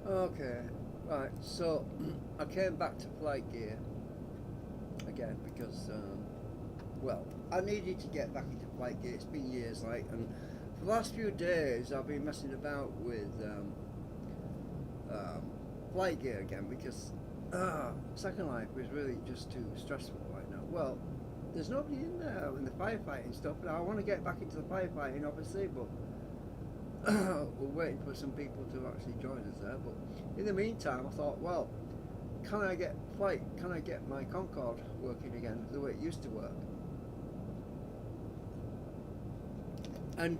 Okay, right. So I came back to Flightgear again because, well, I needed to get back into Flightgear. It's been years, like, and for the last few days I've been messing about with um, Flightgear again because Second Life was really just too stressful right now. Well, there's nobody in there in the firefighting stuff. Now I want to get back into the firefighting, obviously, but we're waiting for some people to actually join us there. But in the meantime, I thought, well, can I get my Concorde working again the way it used to work? And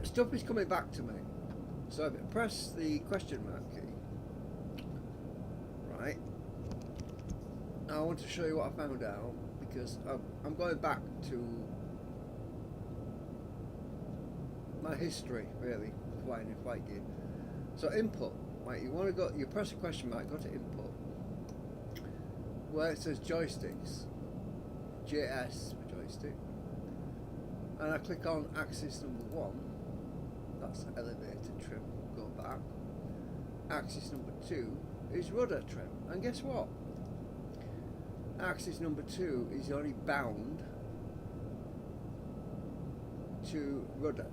stuff is coming back to me. So if I press the question mark key, right? Now I want to show you what I found out because I'm going back to my history, really, flying in Flightgear. So input, right? You want to go, you press a question mark, go to input, where it says joysticks, JS for joystick, and I click on axis number 1. That's elevator trim. Go back. Axis number 2 is rudder trim, and guess what? Axis number 2 is only bound to rudder,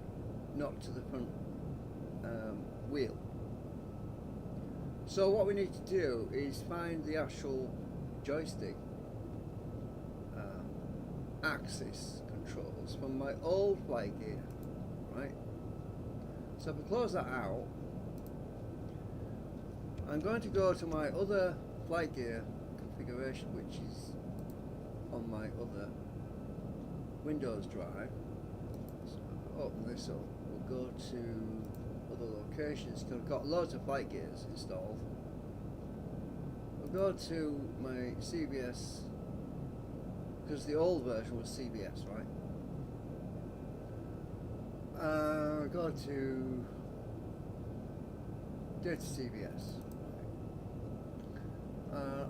not to the front wheel. So what we need to do is find the actual joystick axis controls from my old Flightgear, right? So if I close that out, I'm going to go to my other Flightgear configuration, which is on my other Windows drive. So I'll open this up. We'll go to other locations because I've got loads of Flightgears installed. We'll go to my CBS because the old version was CBS, right? Go to Data CBS.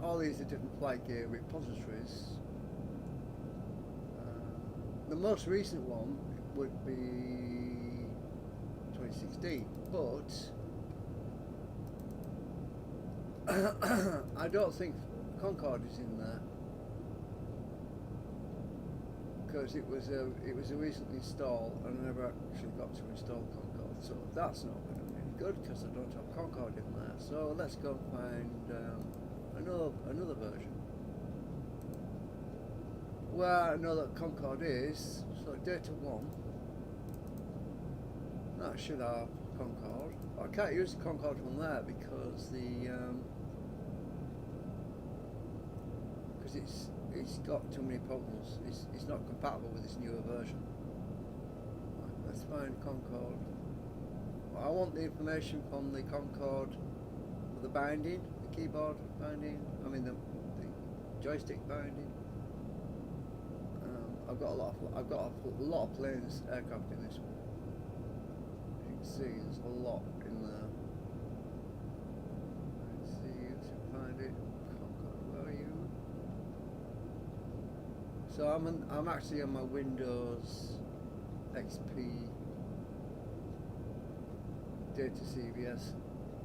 All these are different Flightgear repositories. The most recent one would be 2016, but I don't think Concorde is in there because it was a recent install and I never actually got to install Concorde, so that's not going to be any good because I don't have Concorde in there. So let's go and find another version where I know that Concorde is. So data 1, that should have Concorde. I can't use the Concorde from there because it's got too many problems. It's not compatible with this newer version. Right, let's find Concorde. Well, I want the information from the Concorde for the binding, the keyboard binding. I mean the joystick binding. I've got a lot of planes, aircraft in this one. As you can see, there's a lot in there. Let's see if you can find it. Concorde, where are you? So I'm actually on my Windows XP Data CBS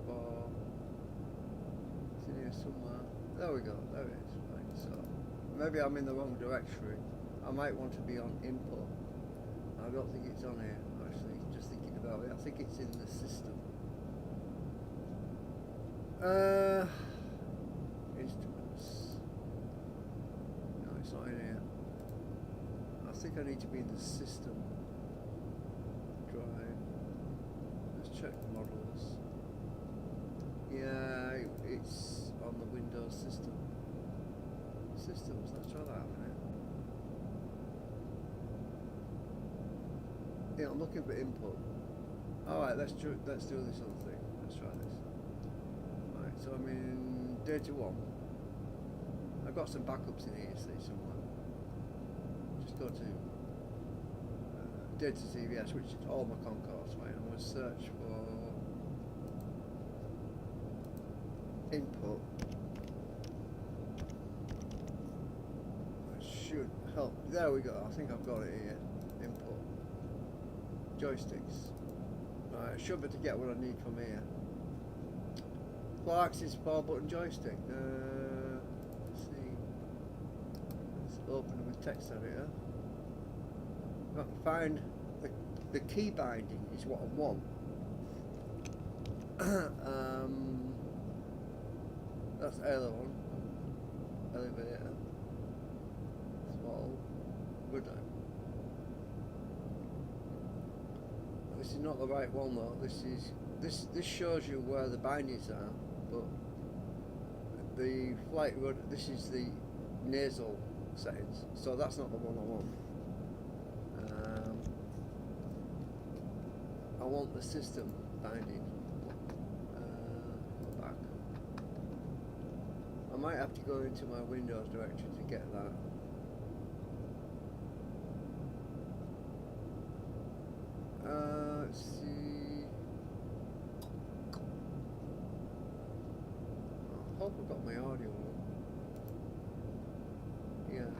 bar. It's in here somewhere. There we go. There it is. Right. So maybe I'm in the wrong directory. I might want to be on input. I don't think it's on here, actually, just thinking about it. I think it's in the system. Instruments. No, it's not in here. I think I need to be in the system drive. Let's check models. Yeah, it's on the Windows system. Systems, let's try that a minute. Yeah, I'm looking for input. Alright, let's do this other thing. Let's try this. Right, so I'm in data 1. I've got some backups in here, see, somewhere. Just go to data CVS, which is all my Concords, right? I'm going to search for input. That should help. There we go. I think I've got it here. Input. Joysticks. Right, I should be able to get what I need from here. 4-axis 4-button joystick. Let's see. Let's open with text editor. Got to find the key binding is what I want. That's aileron, elevator, throttle, rudder. This is not the right one though. This shows you where the bindings are, but the flight rudder. This is the nasal settings, so that's not the one I want. I want the system binding. Go back. I might have to go into my Windows directory to get that. Let's see. I hope I got my audio on. Yeah.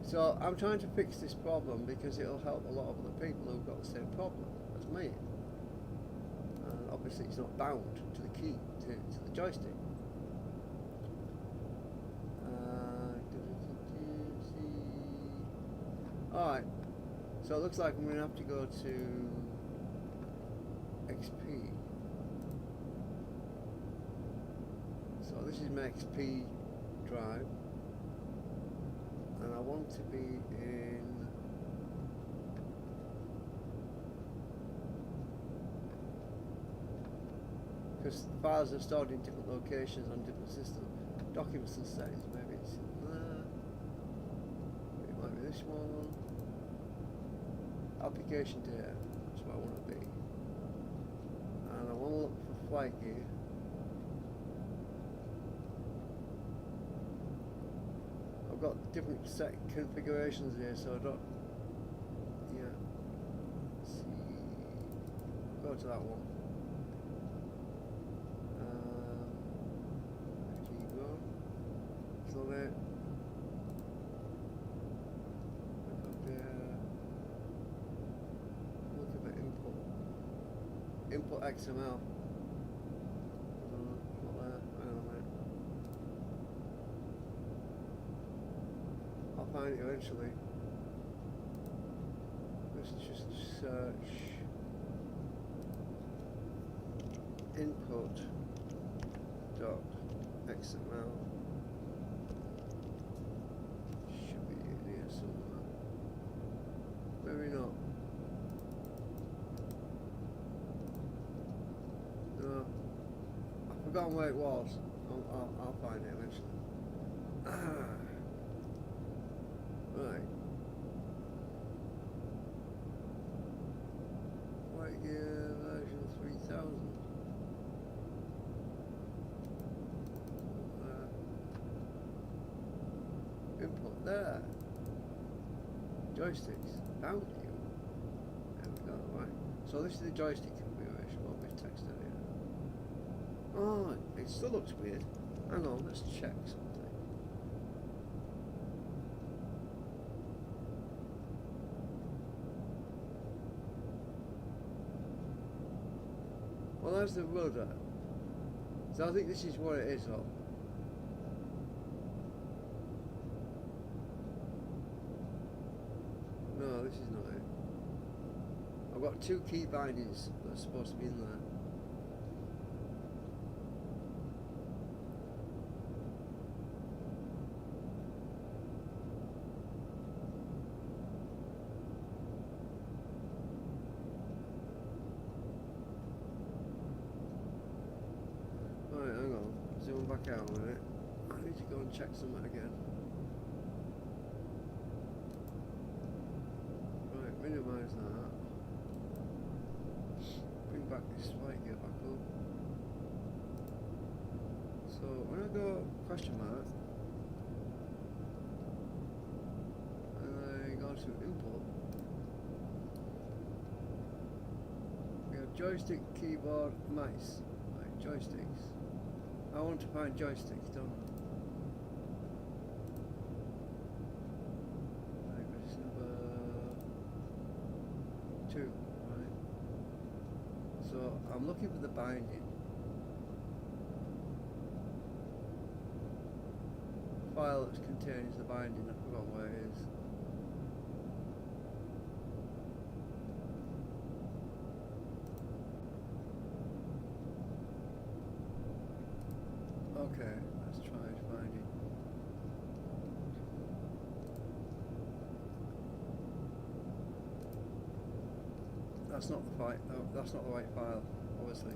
So I'm trying to fix this problem because it'll help a lot of other people who've got the same problem as me. And obviously it's not bound to the key, to the joystick. Alright, so it looks like I'm going to have to go to XP. So this is my XP drive. And I want to be in because the files are stored in different locations on different systems. Documents and settings, maybe it's in there. It might be this one. Application data, that's where I want to be. And I want to look for Flightgear. I've got different set configurations here, so I don't. Yeah. Let's see. Go to that one. There you go. Click on it. Look up there. Look at the input. Input XML. Not there. Hang on a minute. I'll find it eventually. Let's just search input dot XML. Should be in here somewhere. Maybe not. No, I've forgotten where it was. I'll find it eventually. Right. Flightgear version 3000. Input there. Joysticks. Found you. There we go. Right. So this is the joystick configuration. What with text editor. Oh, it still looks weird. Hang on. Let's check something. Well, there's the rudder. So I think this is what it is, though. No, this is not it. I've got two key bindings that are supposed to be in there. Right, hang on. Zoom back out a minute. I need to go and check something again. Right, minimise that. Bring back this Flightgear back up. So when I go question mark and I go to input, we have joystick, keyboard, mice. Right, joysticks. I want to find joysticks, don't I? Right, this is number 2, right? So I'm looking for the binding. File that contains the binding, I forgot where it is. Okay, let's try to find it. That's not the file. No, that's not the right file, obviously.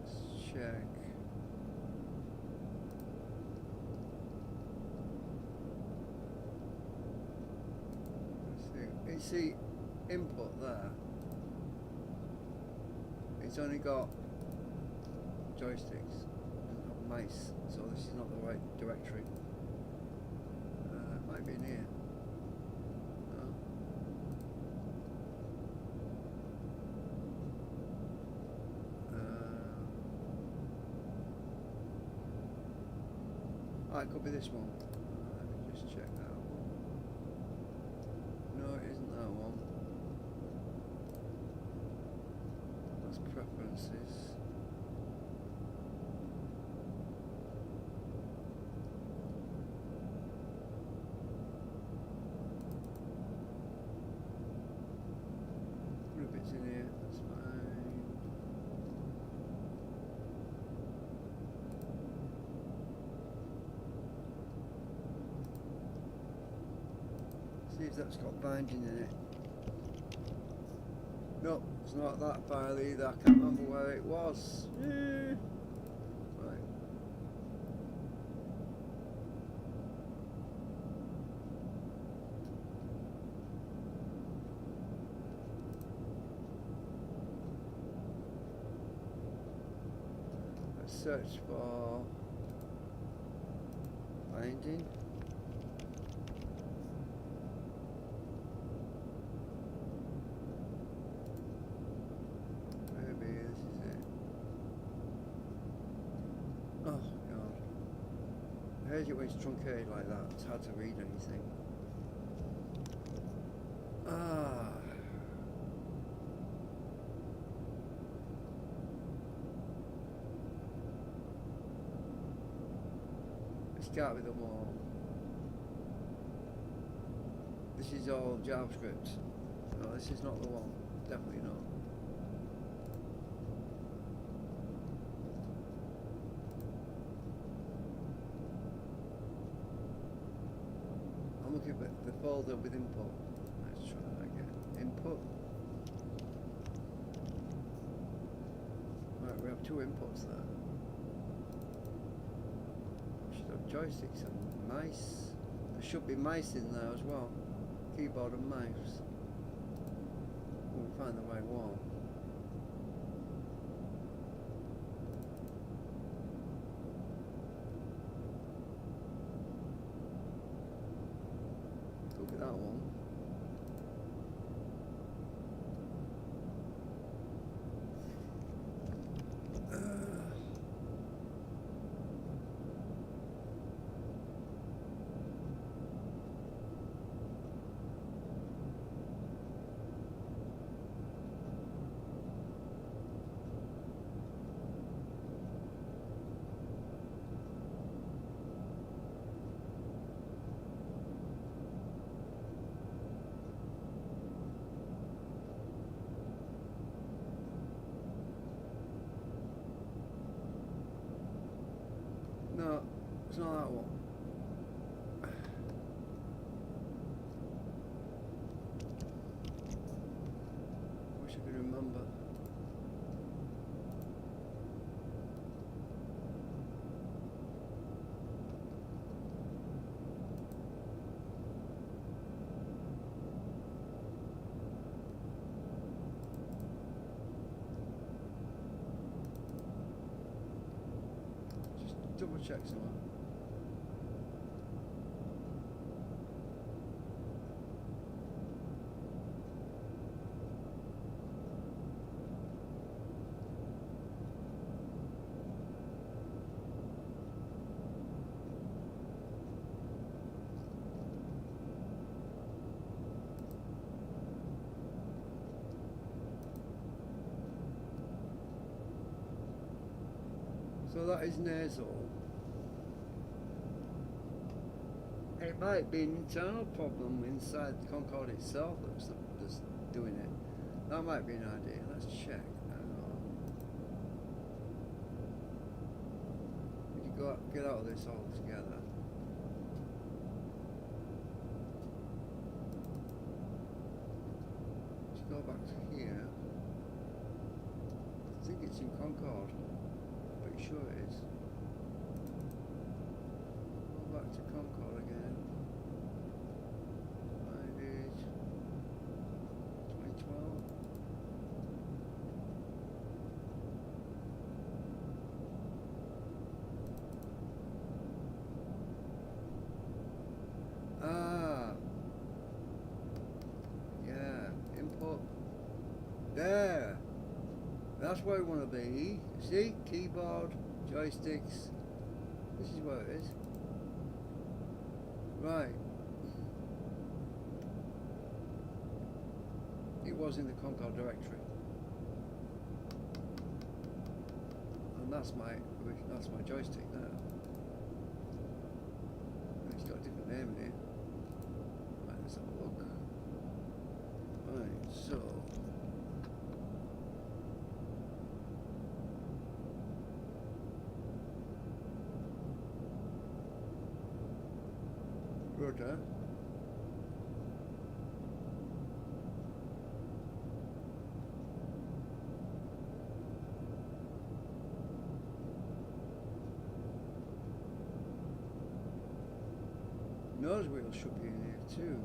Let's check. Let's see. You see input there. It's only got joysticks and mice, so this is not the right directory. It might be in here. No. It could be this one. Let me just check that one. No, it isn't that one. That's preferences. It's in here, that's fine. See if that's got binding in it. No, it's not that file either. I can't remember where it was. Right. Search for binding. Maybe this is it. Oh god. I hate it when it's truncated like that. It's hard to read anything. Start with them all. This is all JavaScript. No, this is not the one. Definitely not. I'm looking at the folder with input. Let's try that again. Input. Right, we have two inputs there. Joysticks and mice. There should be mice in there as well. Keyboard and mouse. We'll find the right one. Look at that one. No, it's not that one. Wish I could remember. Double check somewhere. So that is nasal. It might be an internal problem inside the Concorde itself that's doing it. That might be an idea. Let's check. We can get out of this altogether. Let's go back to here. I think it's in Concorde. I'm pretty sure it is. Go back to Concorde again. Find it. 2012. Ah. Yeah. Input. There. That's where we want to be. See? Keyboard, joysticks. This is where it is. Right. It was in the Concorde directory. And that's my joystick there. It's got a different name in here. Right, let's have a look. Right, so rudder. Nose wheel should be in here too.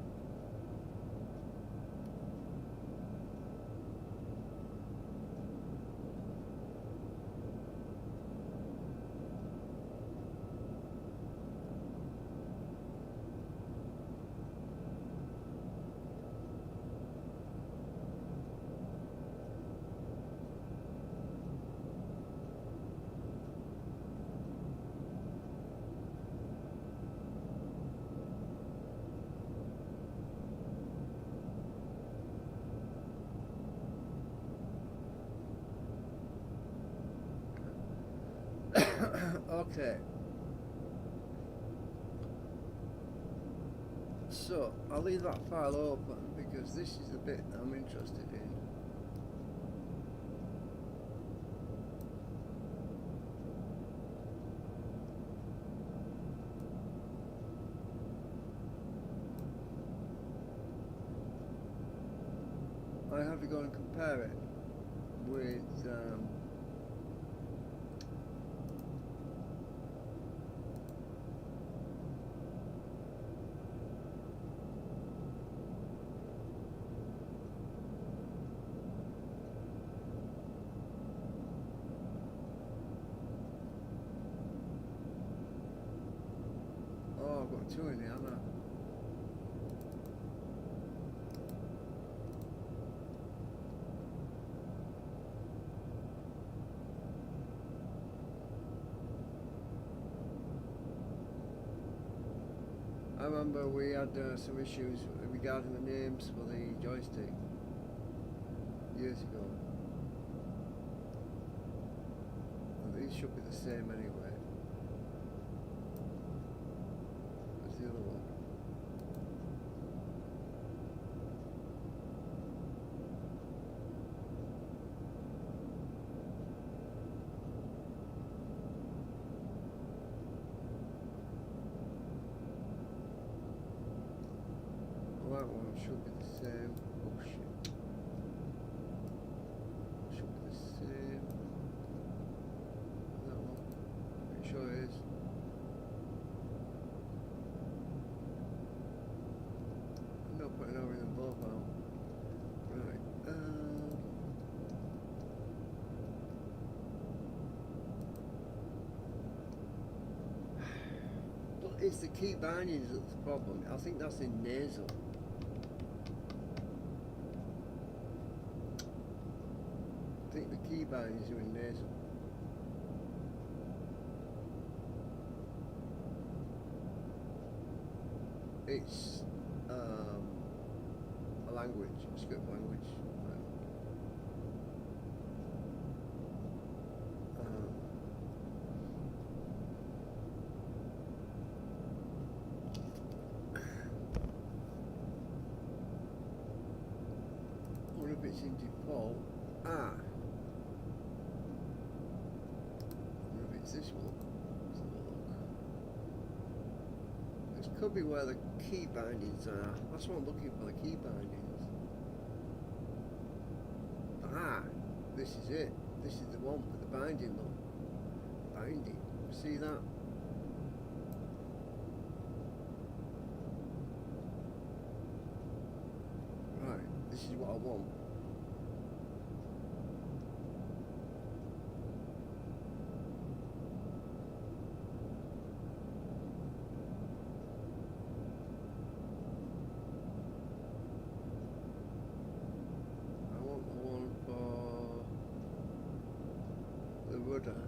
Okay. So I'll leave that file open because this is the bit I'm interested in. I have to go and compare it with I've got two in here, haven't I? I remember we had some issues regarding the names for the joystick years ago. Well, these should be the same anyway as the other one. That one should be the same. Oh shit. Should be the same. That one. Pretty sure it is. I'm not putting over in the mobile. Right. But it's the key bindings that's the problem. I think that's in nasal. I think the key bindings are in nasal. It's a language, a script language. default. Ah, I wonder if it's this one. Let's have a look. This could be where the key bindings are. That's what I'm looking for, the key bindings. Ah, this is it. This is the one with the binding though. Binding. See that? Right, this is what I want. I want the one for the rudder.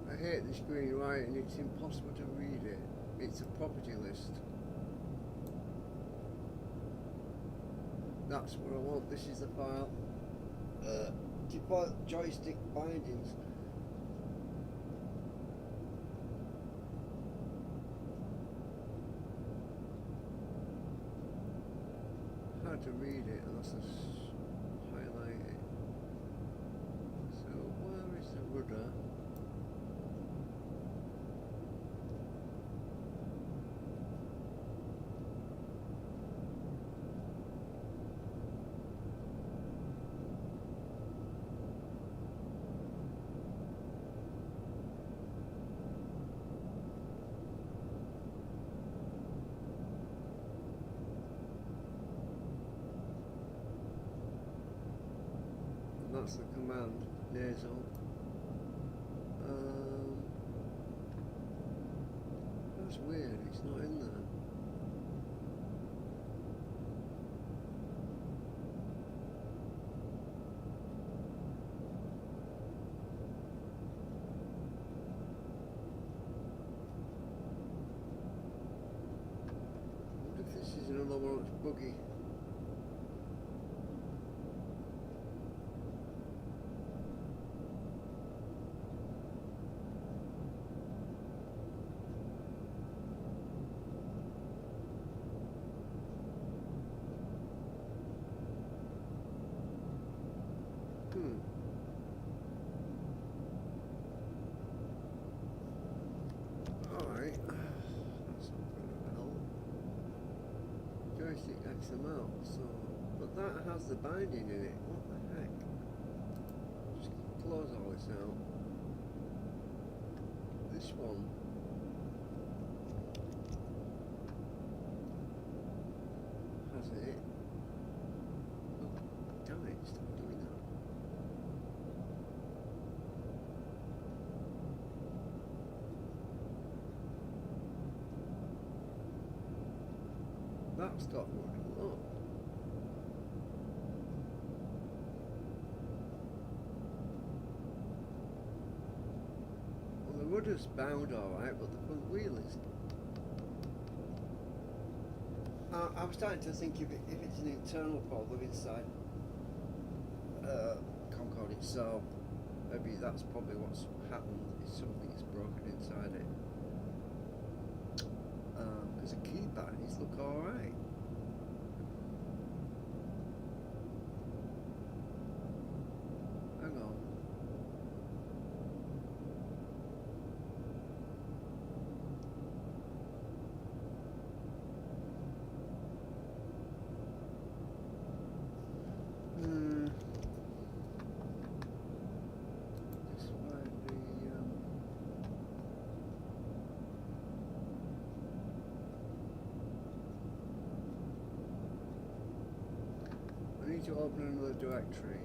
I hate this green writing, it's impossible to read it. It's a property list. That's what I want. This is the file. Default joystick bindings. Hard to read it unless I highlight it. So where is the rudder? That's the command, nasal. That's weird, it's not in there. I wonder if this is another one that's buggy. Alright, that's not going to help. Joystick XML, so, but that has the binding in it, what the heck? Just close all this out. This one. Has it. Oh, damn it, stop doing that. That's got one, look. Well, the rudder's bound alright, but the front wheel is. I'm starting to think if it's an internal problem inside Concorde itself, maybe that's probably what's happened, is something is broken inside it. Because the key bindings look alright. Hang on. Just find the I need to open another directory.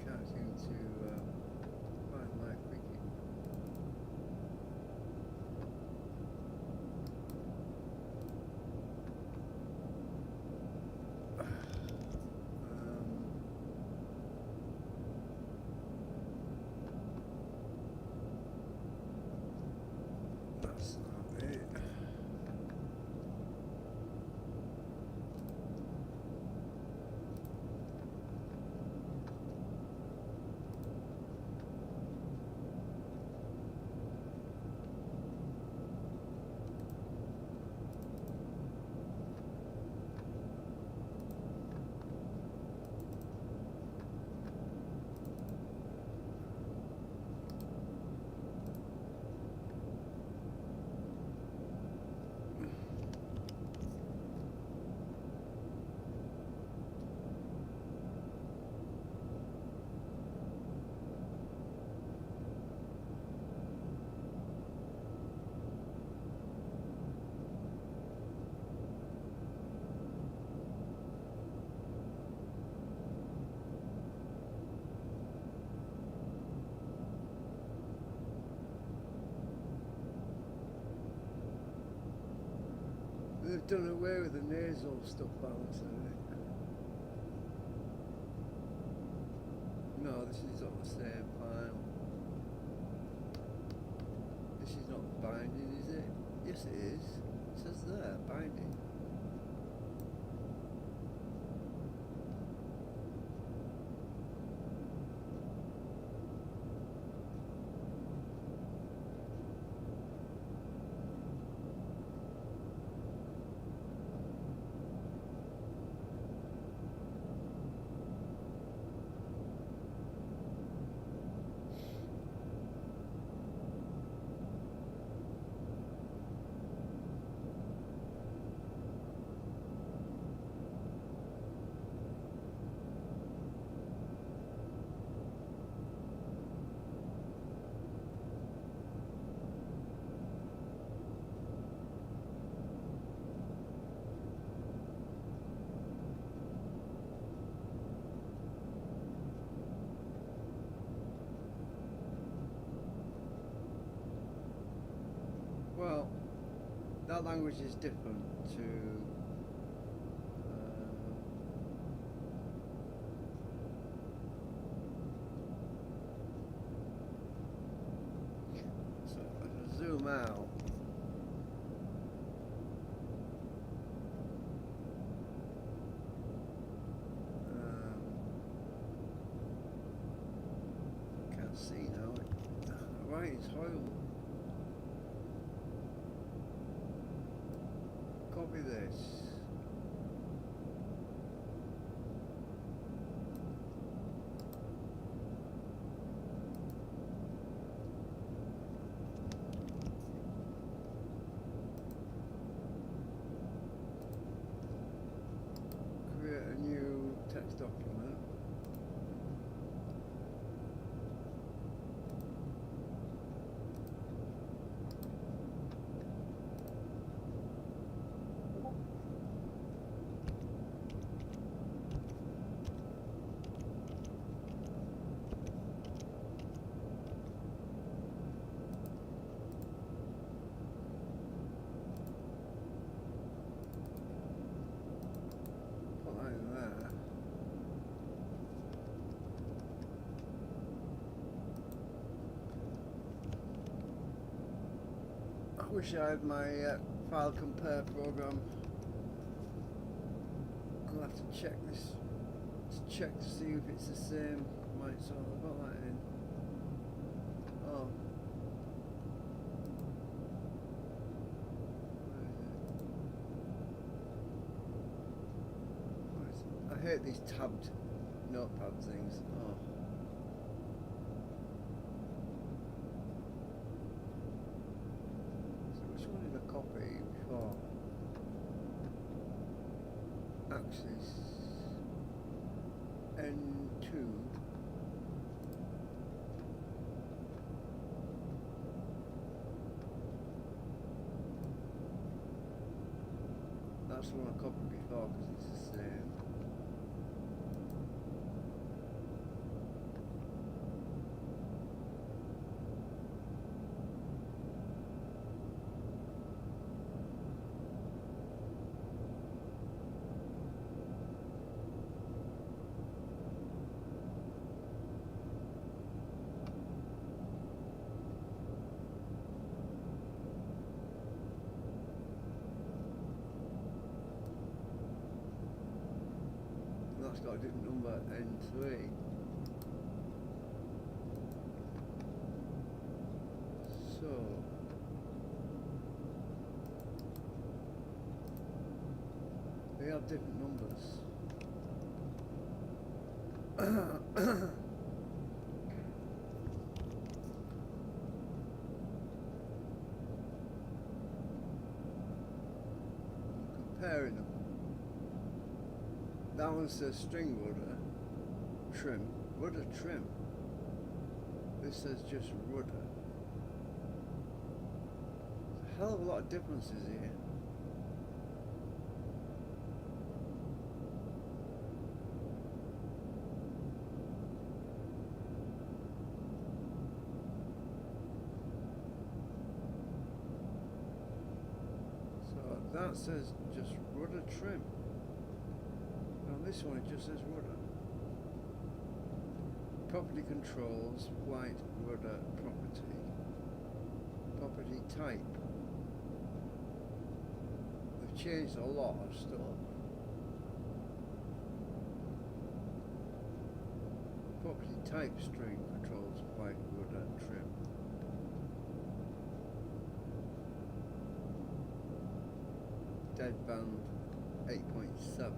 Can't seem they've done away with the nasal stuff balance, haven't they? No, this is not the same file. This is not binding, is it? Yes, it is. It says there, binding. Well, that language is different to so if I zoom out, can't see now. Right, it's horrible. Copy this. Create a new text document. I wish I had my file compare program. I'll have to check this. To check to see if it's the same. Right, so I've got that in. Oh. I hate these tabbed notepad things. Oh. Copy before axis N2 that's the one I copied before because it's the same. That's got a different number, N3. So they have different numbers. Comparing them. That one says string rudder trim. Rudder trim. This says just rudder. There's a hell of a lot of differences here. So that says just rudder trim. On this one it just says rudder. Property controls, flight rudder property. Property type. They've changed a lot of stuff. Property type string controls flight rudder trim. Deadband 8.7.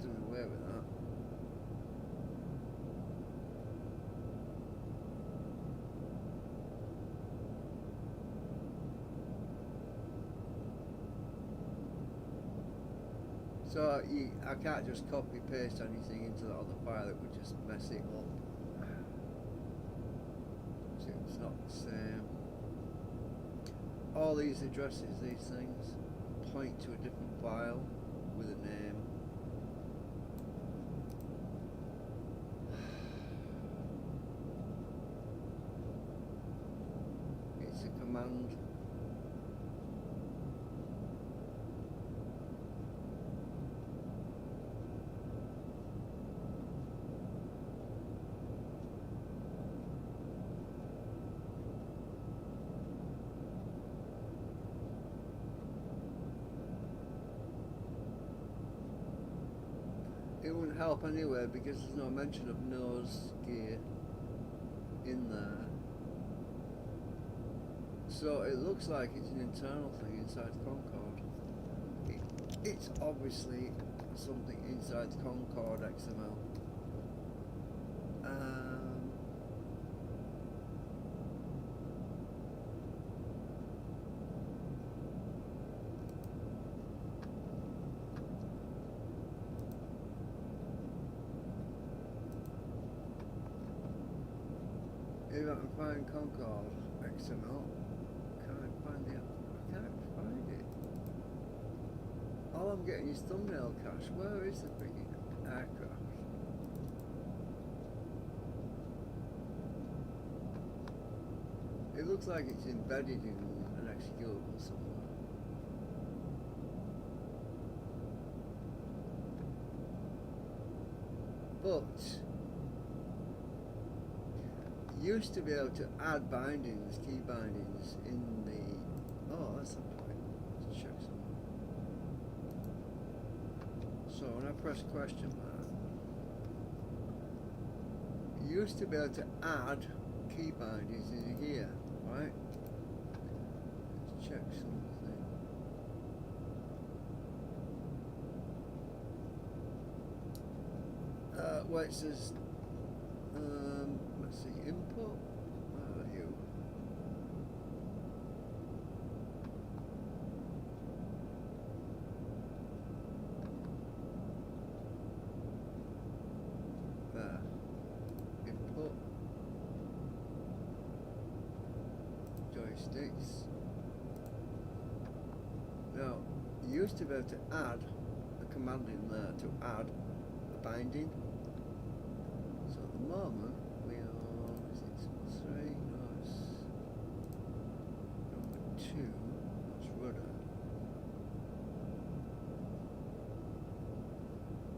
Doing away with that. So I can't just copy paste anything into the other file, it would just mess it up. So it's not the same. All these addresses, these things, point to a different file with a name. It's a command. It wouldn't help anyway because there's no mention of nose gear in there. So it looks like it's an internal thing inside Concorde. It's obviously something inside Concorde XML. If I can find Concorde XML, can I find it? I can't find it. All I'm getting is thumbnail cache. Where is the freaking aircraft? It looks like it's embedded in an executable somewhere. But used to be able to add bindings, key bindings in the... Oh, that's the point. Let's check something. So when I press question mark, you used to be able to add key bindings in here, right? Let's check something. Where it says let's see, input, where are you? There, input, joysticks. Now, you used to be able to add a command in there to add a binding. So at the moment, we are, is it 3? No, it's number 2, that's rudder.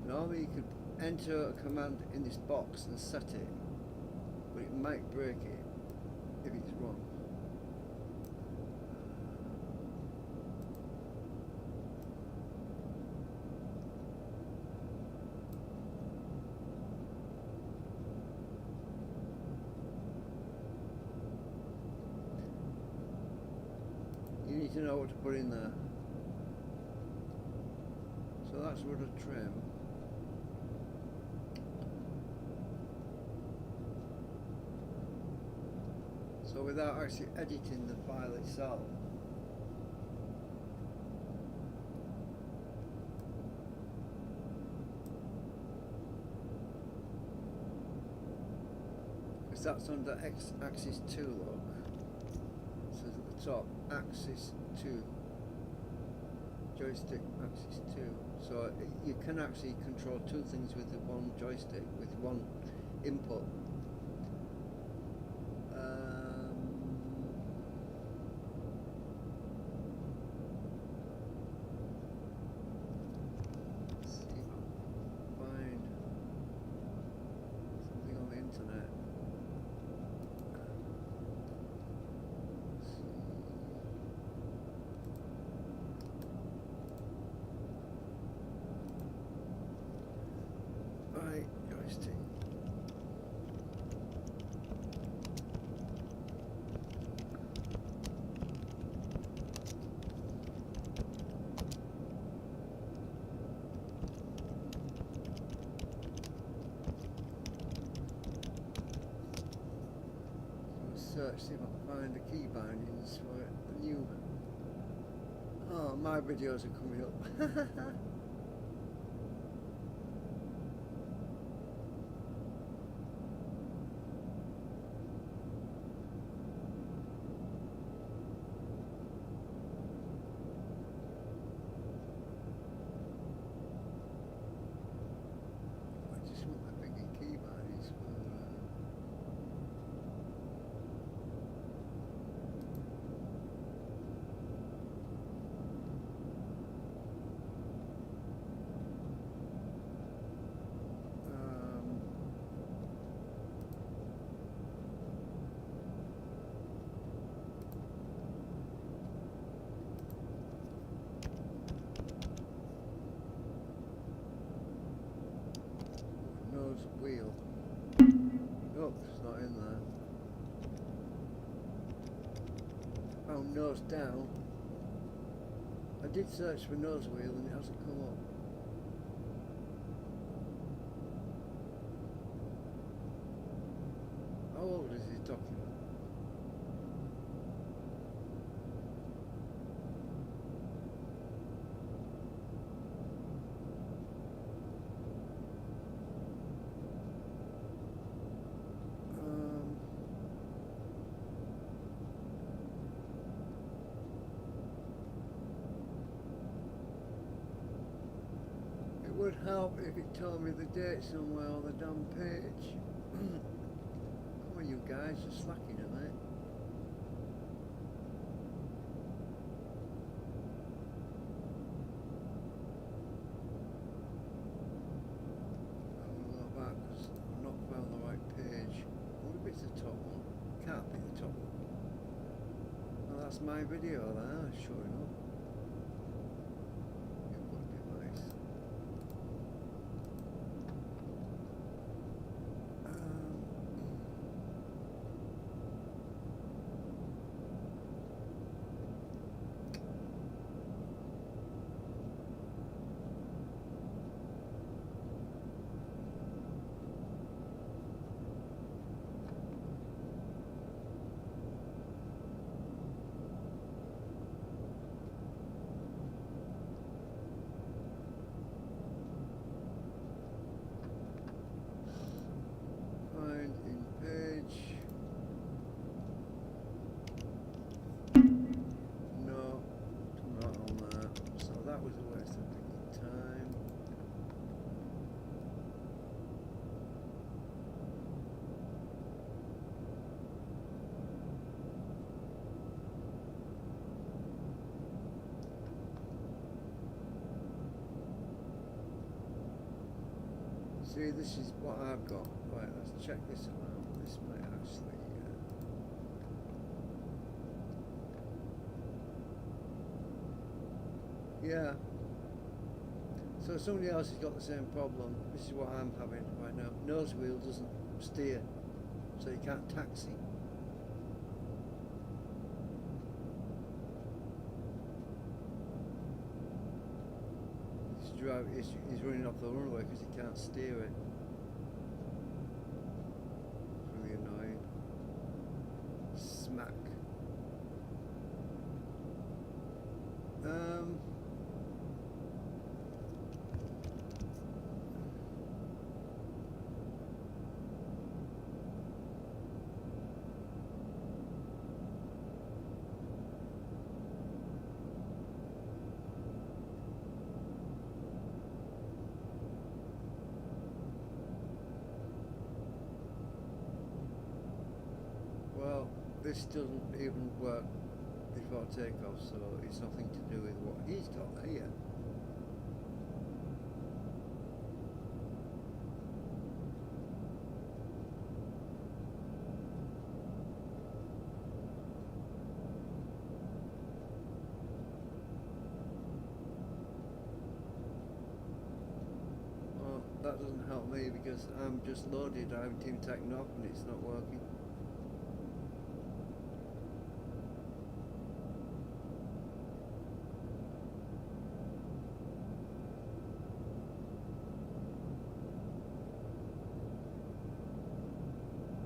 Normally you could enter a command in this box and set it, but it might break it if it's wrong. You need to know what to put in there. So that's rudder trim. So without actually editing the file itself, because that's under X-axis 2, look. It says at the top, axis 2, joystick axis 2. So you can actually control two things with the one joystick, with one input. search, see if I can find the key bindings for it. The new. Oh, my videos are coming up. I just want the bigger key bindings for. Nose wheel. Oh, it's not in there. Found nose down. I did search for nose wheel and it hasn't come up. How old is this document? It would help if it told me the date somewhere on the damn page. Come on, you guys, you're slacking a bit. I'm going to go back because I've not found the right page. I wonder if it's the top one. Can't be the top one. Well, that's my video there, sure enough. See, this is what I've got. Right, let's check this out. This might actually. Yeah. So somebody else has got the same problem. This is what I'm having right now. Nose wheel doesn't steer, so you can't taxi. He's running off the runway because he can't steer it. It's really annoying. Smack. Well, this doesn't even work before takeoff, so it's nothing to do with what he's got here. Well, that doesn't help me because I'm just loaded, I haven't even taken off and it's not working.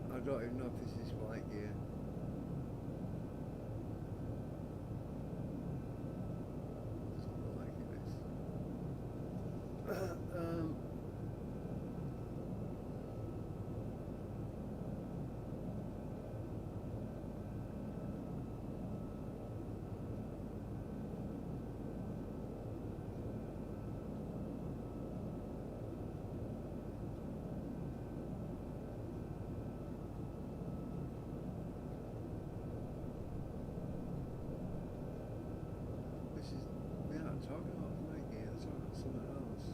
I don't even know if this is Flightgear. um, this is, we're not talking about Flightgear, they're talking about something else.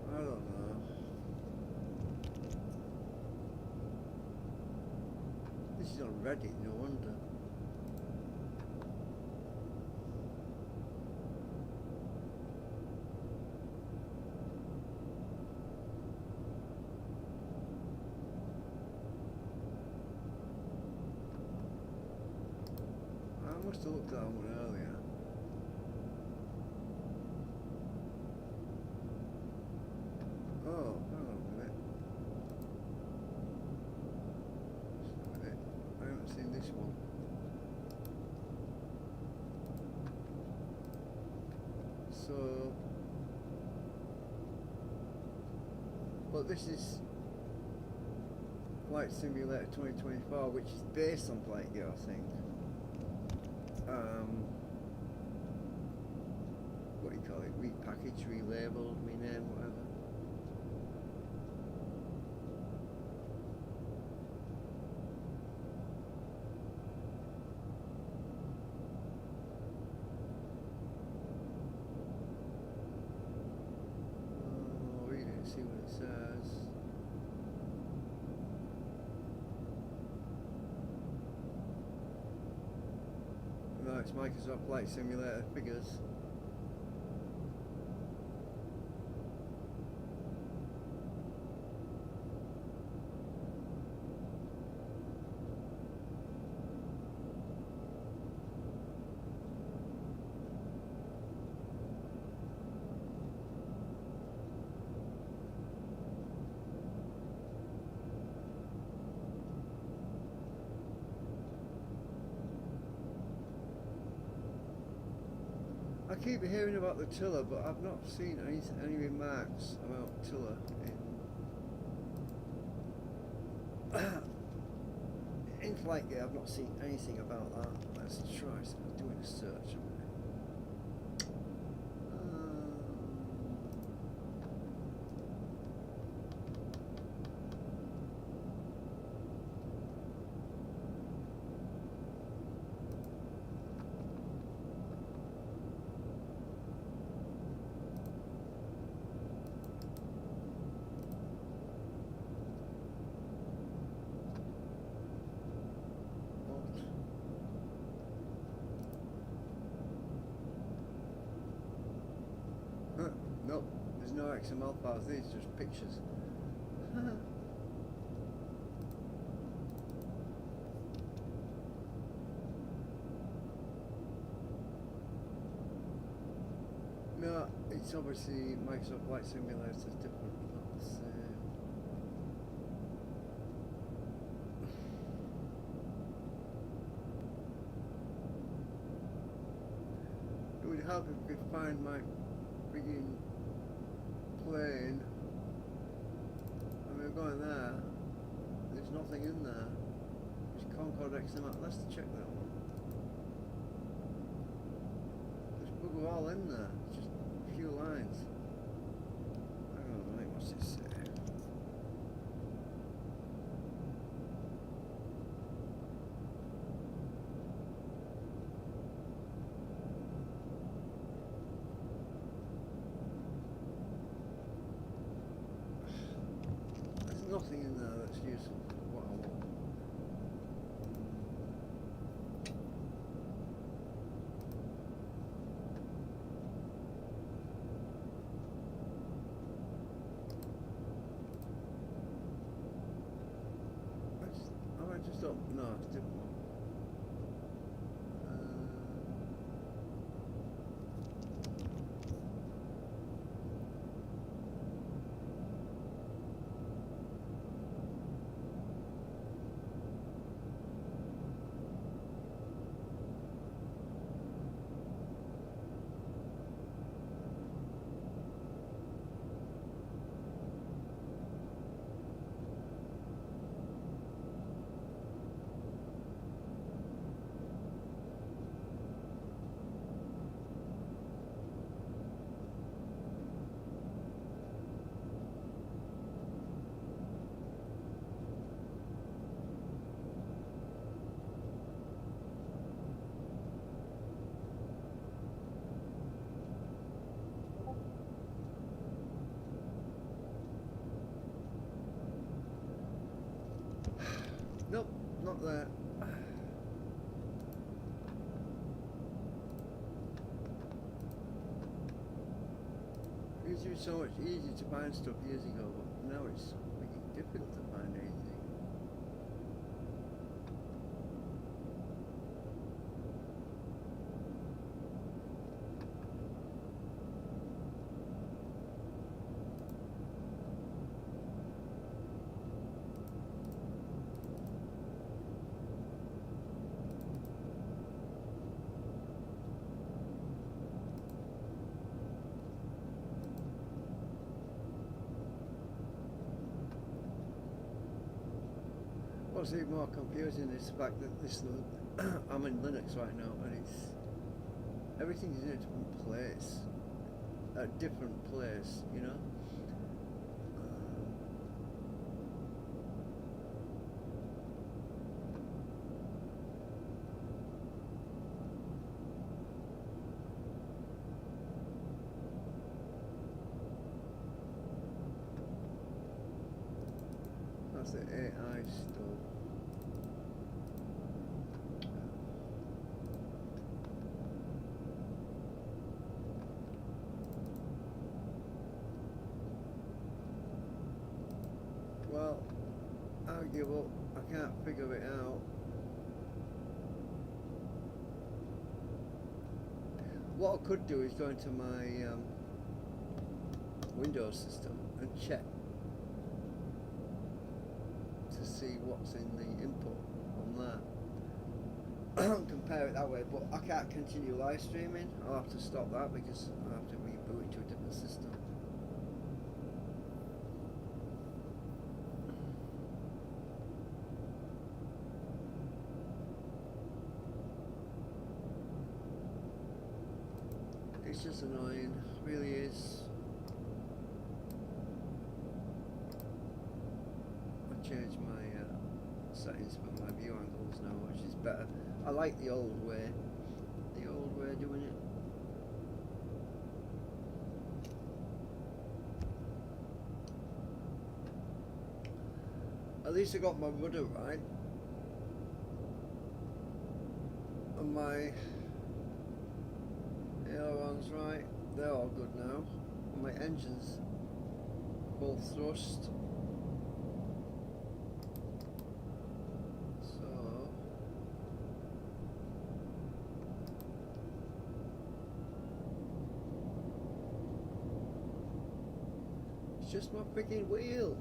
I don't know. This is on Reddit, no wonder. I must have looked at that one earlier. Oh, hang on a minute. Just a minute. I haven't seen this one. So, but this is Flight Simulator 2024, which is based on Flightgear, I think. What do you call it? Repackaged, relabeled, renamed, whatever. Oh, we didn't see what it says. No, it's Microsoft Flight Simulator figures. I keep hearing about the tiller, but I've not seen any remarks about tiller in Flightgear. I've not seen anything about that. Let's try doing a search on it. Nope, there's no XML files, these are just pictures. No, it's obviously Microsoft Flight Simulator is different, not the same. It would help if we could find my freaking plane. I mean, we're going there. There's nothing in there. There's Concorde XML. Let's check that one. There's bugger all in there. It's just a few lines. Hang on a minute, what's it say? Nothing in there that's useful for what I want. I just don't. No, it's a different one. not there. It used to be so much easier to find stuff years ago, but now it's making it difficult to find anything. What's even more confusing is the fact that this I'm in Linux right now, and it's everything's in a different place, a different place, you know. That's the AI stuff. Well, I'll give up. I can't figure it out. What I could do is go into my Windows system and check to see what's in the input on there. Compare it that way, but I can't continue live streaming. I'll have to stop that because I have to reboot into a different system. It's just annoying, really is. I changed my settings for my view angles now, which is better. I like the old way of doing it. At least I got my rudder right, and my ailerons right. They're all good now. And my engines full thrust. So it's just my freaking wheel.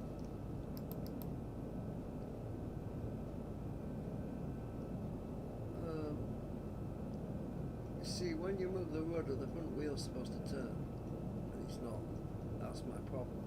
See, when you move the rudder, the front wheel's supposed to turn, and it's not. That's my problem.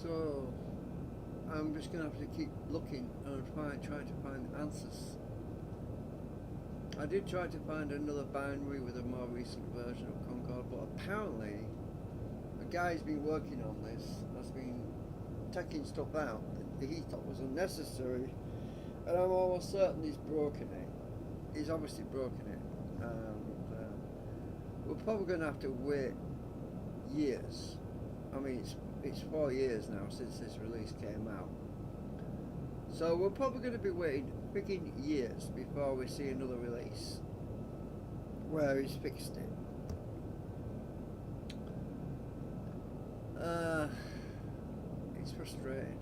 So I'm just going to have to keep looking and trying to find answers. I did try to find another binary with a more recent version of Concorde, but apparently the guy who's been working on this has been taking stuff out that he thought was unnecessary, and I'm almost certain he's broken it. He's obviously broken it, and we're probably going to have to wait years. I mean, it's 4 years now since this release came out, so we're probably going to be waiting freaking years before we see another release where he's fixed it. It's frustrating.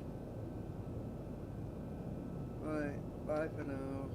Right, bye for now.